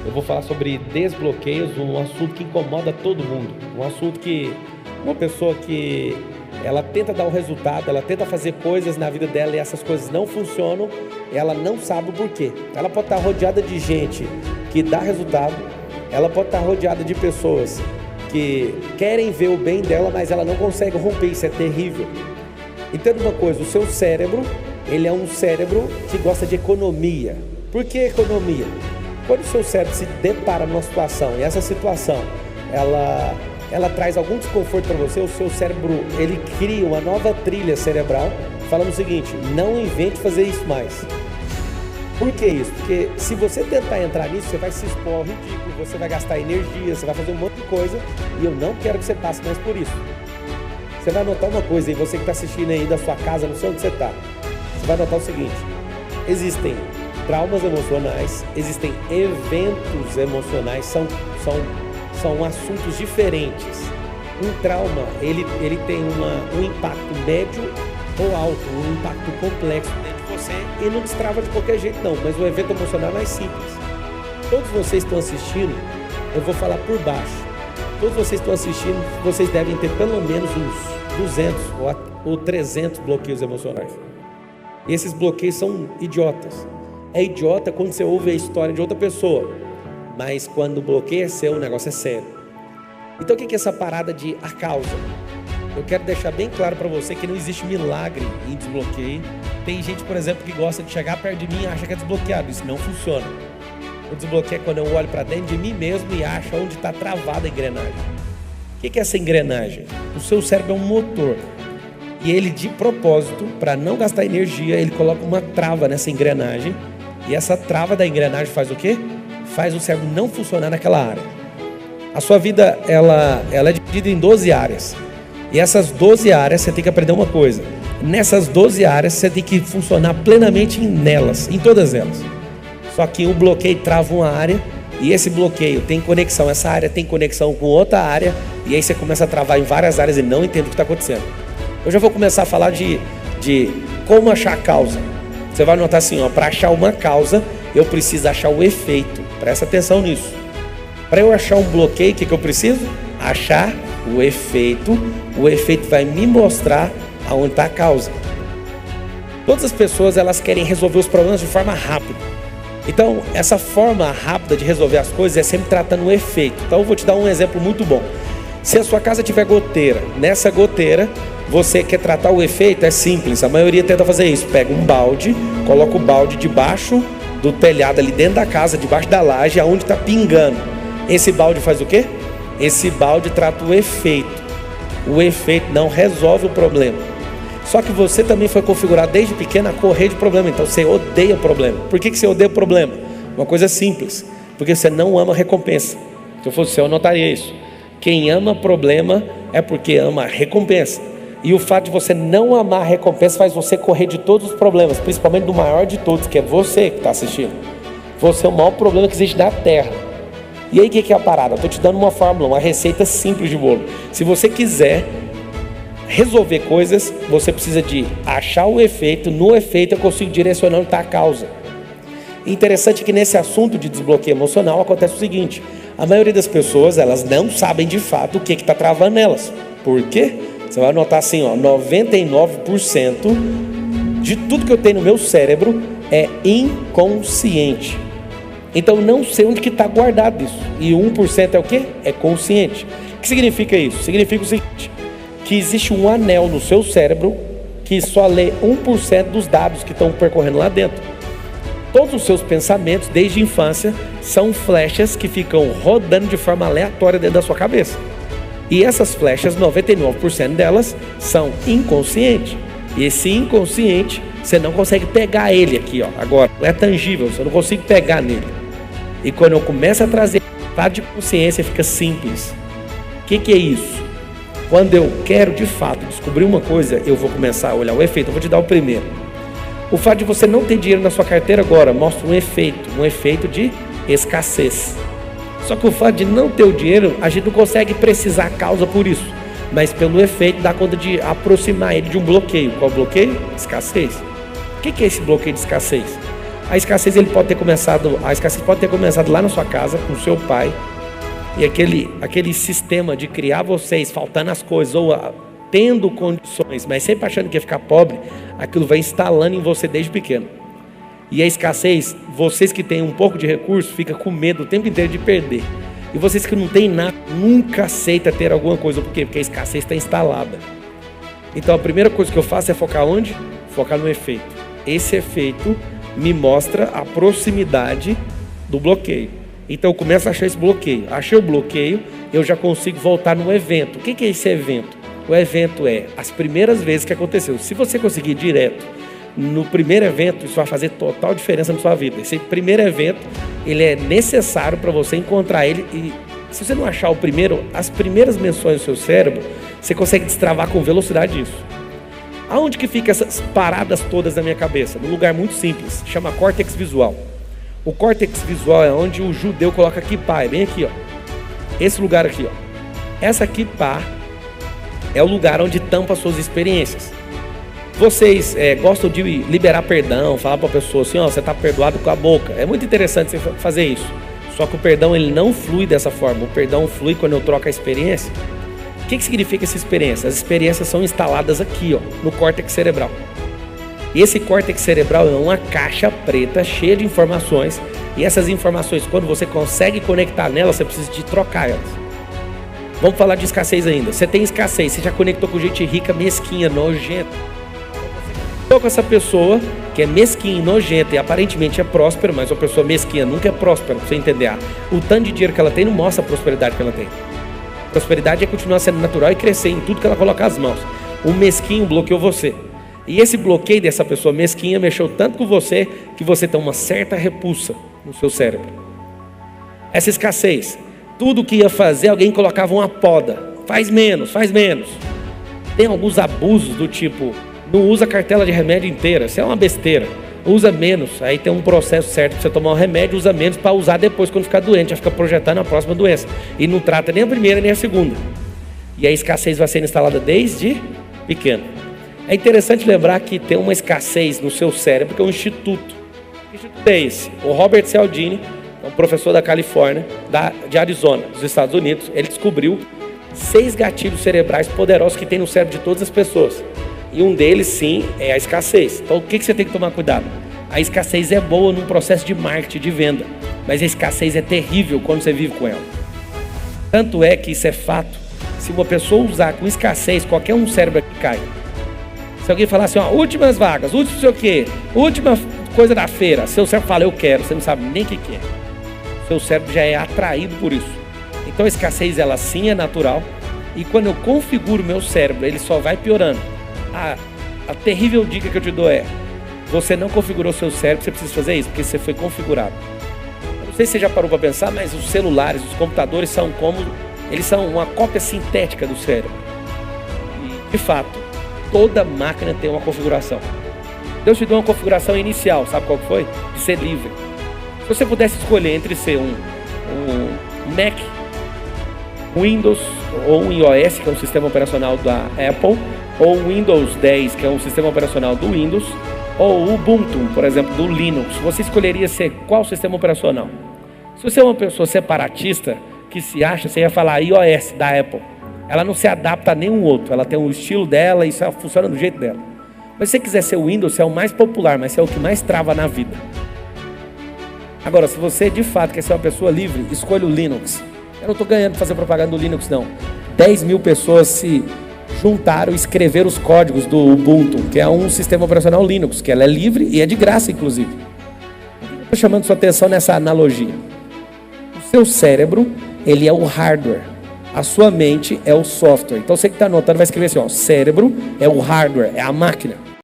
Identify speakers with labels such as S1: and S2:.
S1: Eu vou falar sobre desbloqueios, um assunto que incomoda todo mundo. Um assunto que uma pessoa que ela tenta dar um resultado, ela tenta fazer coisas na vida dela e essas coisas não funcionam, ela não sabe o porquê. Ela pode estar rodeada de gente que dá resultado, ela pode estar rodeada de pessoas que querem ver o bem dela, mas ela não consegue romper, isso é terrível. Entenda uma coisa, o seu cérebro, ele é um cérebro que gosta de economia. Por que economia? Quando o seu cérebro se depara numa situação e essa situação, ela traz algum desconforto para você, o seu cérebro, ele cria uma nova trilha cerebral, falando o seguinte: não invente fazer isso mais. Por que isso? Porque se você tentar entrar nisso, você vai se expor ao ridículo, você vai gastar energia, você vai fazer um monte de coisa, e eu não quero que você passe mais por isso. Você vai notar uma coisa, e você que está assistindo aí da sua casa, não sei onde você está, você vai notar o seguinte: existem traumas emocionais, existem eventos emocionais, são assuntos diferentes. Um trauma, ele tem um impacto médio ou alto, um impacto complexo dentro de você e não destrava de qualquer jeito não, mas o evento emocional é mais simples. Todos vocês estão assistindo, eu vou falar por baixo, todos vocês estão assistindo, vocês devem ter pelo menos uns 200 ou 300 bloqueios emocionais. E esses bloqueios são idiotas. É idiota quando você ouve a história de outra pessoa, mas quando o bloqueio é seu, o negócio é sério. Então o que é essa parada de a causa? Eu quero deixar bem claro para você que não existe milagre em desbloqueio. Tem gente, por exemplo, que gosta de chegar perto de mim e acha que é desbloqueado. Isso não funciona. O desbloqueio é quando eu olho para dentro de mim mesmo e acho onde está travada a engrenagem. O que é essa engrenagem? O seu cérebro é um motor. E ele, de propósito, para não gastar energia, ele coloca uma trava nessa engrenagem. E essa trava da engrenagem faz o quê? Faz o cérebro não funcionar naquela área. A sua vida, ela é dividida em 12 áreas. E essas 12 áreas, você tem que aprender uma coisa. Nessas 12 áreas, você tem que funcionar plenamente nelas, em todas elas. Só que o bloqueio trava uma área, e esse bloqueio tem conexão, essa área tem conexão com outra área, e aí você começa a travar em várias áreas e não entende o que está acontecendo. Eu já vou começar a falar de como achar a causa. Você vai notar assim, para achar uma causa, eu preciso achar o efeito. Presta atenção nisso. Para eu achar um bloqueio, o que eu preciso? Achar o efeito. O efeito vai me mostrar aonde está a causa. Todas as pessoas, elas querem resolver os problemas de forma rápida. Então, essa forma rápida de resolver as coisas é sempre tratando o efeito. Então, eu vou te dar um exemplo muito bom. Se a sua casa tiver goteira, nessa goteira, você quer tratar o efeito, é simples. A maioria tenta fazer isso. Pega um balde, coloca o balde debaixo do telhado, ali dentro da casa, debaixo da laje, aonde está pingando. Esse balde faz o quê? Esse balde trata o efeito. O efeito não resolve o problema. Só que você também foi configurado desde pequeno a correr de problema. Então você odeia o problema. Por que você odeia o problema? Uma coisa simples. Porque você não ama a recompensa. Se eu fosse você, eu notaria isso. Quem ama problema é porque ama a recompensa. E o fato de você não amar a recompensa faz você correr de todos os problemas, principalmente do maior de todos, que é você que está assistindo. Você é o maior problema que existe na Terra. E aí o que é a parada? Eu estou te dando uma fórmula, uma receita simples de bolo. Se você quiser resolver coisas, você precisa de achar o efeito. No efeito eu consigo direcionar onde está a causa. Interessante que nesse assunto de desbloqueio emocional acontece o seguinte: a maioria das pessoas, elas não sabem de fato o que está travando elas. Por quê? Você vai notar assim, 99% de tudo que eu tenho no meu cérebro é inconsciente. Então eu não sei onde que está guardado isso. E 1% é o quê? É consciente. O que significa isso? Significa o seguinte: que existe um anel no seu cérebro que só lê 1% dos dados que estão percorrendo lá dentro. Todos os seus pensamentos, desde a infância, são flechas que ficam rodando de forma aleatória dentro da sua cabeça. E essas flechas, 99% delas, são inconscientes. E esse inconsciente, você não consegue pegar ele aqui, agora. Não é tangível, você não consegue pegar nele. E quando eu começo a trazer estado de consciência, fica simples. O que é isso? Quando eu quero, de fato, descobrir uma coisa, eu vou começar a olhar o efeito. Eu vou te dar o primeiro. O fato de você não ter dinheiro na sua carteira agora mostra um efeito de escassez. Só que o fato de não ter o dinheiro, a gente não consegue precisar a causa por isso, mas pelo efeito dá conta de aproximar ele de um bloqueio. Qual bloqueio? Escassez. O que é esse bloqueio de escassez? A escassez pode ter começado lá na sua casa, com o seu pai, e aquele sistema de criar vocês faltando as coisas, ou tendo condições, mas sempre achando que ia ficar pobre, aquilo vai instalando em você desde pequeno. E a escassez, vocês que têm um pouco de recurso, fica com medo o tempo inteiro de perder. E vocês que não têm nada, nunca aceita ter alguma coisa. Por quê? Porque a escassez está instalada. Então a primeira coisa que eu faço é focar onde? Focar no efeito. Esse efeito me mostra a proximidade do bloqueio. Então eu começo a achar esse bloqueio. Achei o bloqueio, eu já consigo voltar no evento. O que é esse evento? O evento é as primeiras vezes que aconteceu. Se você conseguir ir direto no primeiro evento, isso vai fazer total diferença na sua vida. Esse primeiro evento, ele é necessário para você encontrar ele. E se você não achar o primeiro, as primeiras menções do seu cérebro, você consegue destravar com velocidade isso. Aonde que fica essas paradas todas na minha cabeça? Num lugar muito simples, chama córtex visual. O córtex visual é onde o judeu coloca kippah, é bem aqui, ó. Esse lugar aqui, ó. Essa kippah é o lugar onde tampa suas experiências. Vocês gostam de liberar perdão, falar para a pessoa assim, ó, você está perdoado com a boca. É muito interessante você fazer isso. Só que o perdão, ele não flui dessa forma. O perdão flui quando eu troco a experiência. O que significa essa experiência? As experiências são instaladas aqui, ó, no córtex cerebral. E esse córtex cerebral é uma caixa preta cheia de informações. E essas informações, quando você consegue conectar nelas, você precisa de trocar elas. Vamos falar de escassez ainda. Você tem escassez, você já conectou com gente rica, mesquinha, nojenta. Estou com essa pessoa que é mesquinha, nojenta e aparentemente é próspera, mas uma pessoa mesquinha nunca é próspera, pra você entender. O tanto de dinheiro que ela tem não mostra a prosperidade que ela tem. Prosperidade é continuar sendo natural e crescer em tudo que ela colocar as mãos. O mesquinho bloqueou você. E esse bloqueio dessa pessoa mesquinha mexeu tanto com você que você tem uma certa repulsa no seu cérebro. Essa escassez, tudo que ia fazer, alguém colocava uma poda. Faz menos, faz menos. Tem alguns abusos do tipo, não usa a cartela de remédio inteira, isso é uma besteira. Usa menos, aí tem um processo certo para você tomar um remédio, usa menos para usar depois quando ficar doente, já fica projetando a próxima doença. E não trata nem a primeira nem a segunda. E a escassez vai sendo instalada desde pequeno. É interessante lembrar que tem uma escassez no seu cérebro, que é um instituto. Que instituto é esse? O Robert Cialdini, é um professor da Califórnia, de Arizona, dos Estados Unidos, ele descobriu 6 gatilhos cerebrais poderosos que tem no cérebro de todas as pessoas. E um deles, sim, é a escassez. Então, o que você tem que tomar cuidado? A escassez é boa num processo de marketing, de venda. Mas a escassez é terrível quando você vive com ela. Tanto é que isso é fato. Se uma pessoa usar com escassez, qualquer um cérebro aqui cai. Se alguém falar assim, ó, últimas vagas, último não sei o quê, última coisa da feira, seu cérebro fala, eu quero, você não sabe nem o que é. Seu cérebro já é atraído por isso. Então a escassez, ela sim é natural. E quando eu configuro meu cérebro, ele só vai piorando. A terrível dica que eu te dou é, você não configurou seu cérebro, você precisa fazer isso, porque você foi configurado. Eu não sei se você já parou para pensar, mas os celulares, os computadores eles são uma cópia sintética do cérebro. E, de fato, toda máquina tem uma configuração. Deus te deu uma configuração inicial, sabe qual que foi? De ser livre. Se você pudesse escolher entre ser um Mac, Windows ou um iOS, que é um sistema operacional da Apple, ou o Windows 10, que é um sistema operacional do Windows, ou o Ubuntu, por exemplo, do Linux, você escolheria ser qual sistema operacional? Se você é uma pessoa separatista, que se acha, você ia falar iOS da Apple. Ela não se adapta a nenhum outro, ela tem o estilo dela e isso funciona do jeito dela. Mas se você quiser ser o Windows, você é o mais popular, mas você é o que mais trava na vida. Agora, se você de fato quer ser uma pessoa livre, escolha o Linux. Eu não estou ganhando para fazer propaganda do Linux, não. 10 mil pessoas se juntaram e escreveram os códigos do Ubuntu, que é um sistema operacional Linux, que ela é livre e é de graça, inclusive. Estou chamando sua atenção nessa analogia. O seu cérebro, ele é o hardware. A sua mente é o software. Então você que está anotando vai escrever assim, ó, cérebro é o hardware, é a máquina.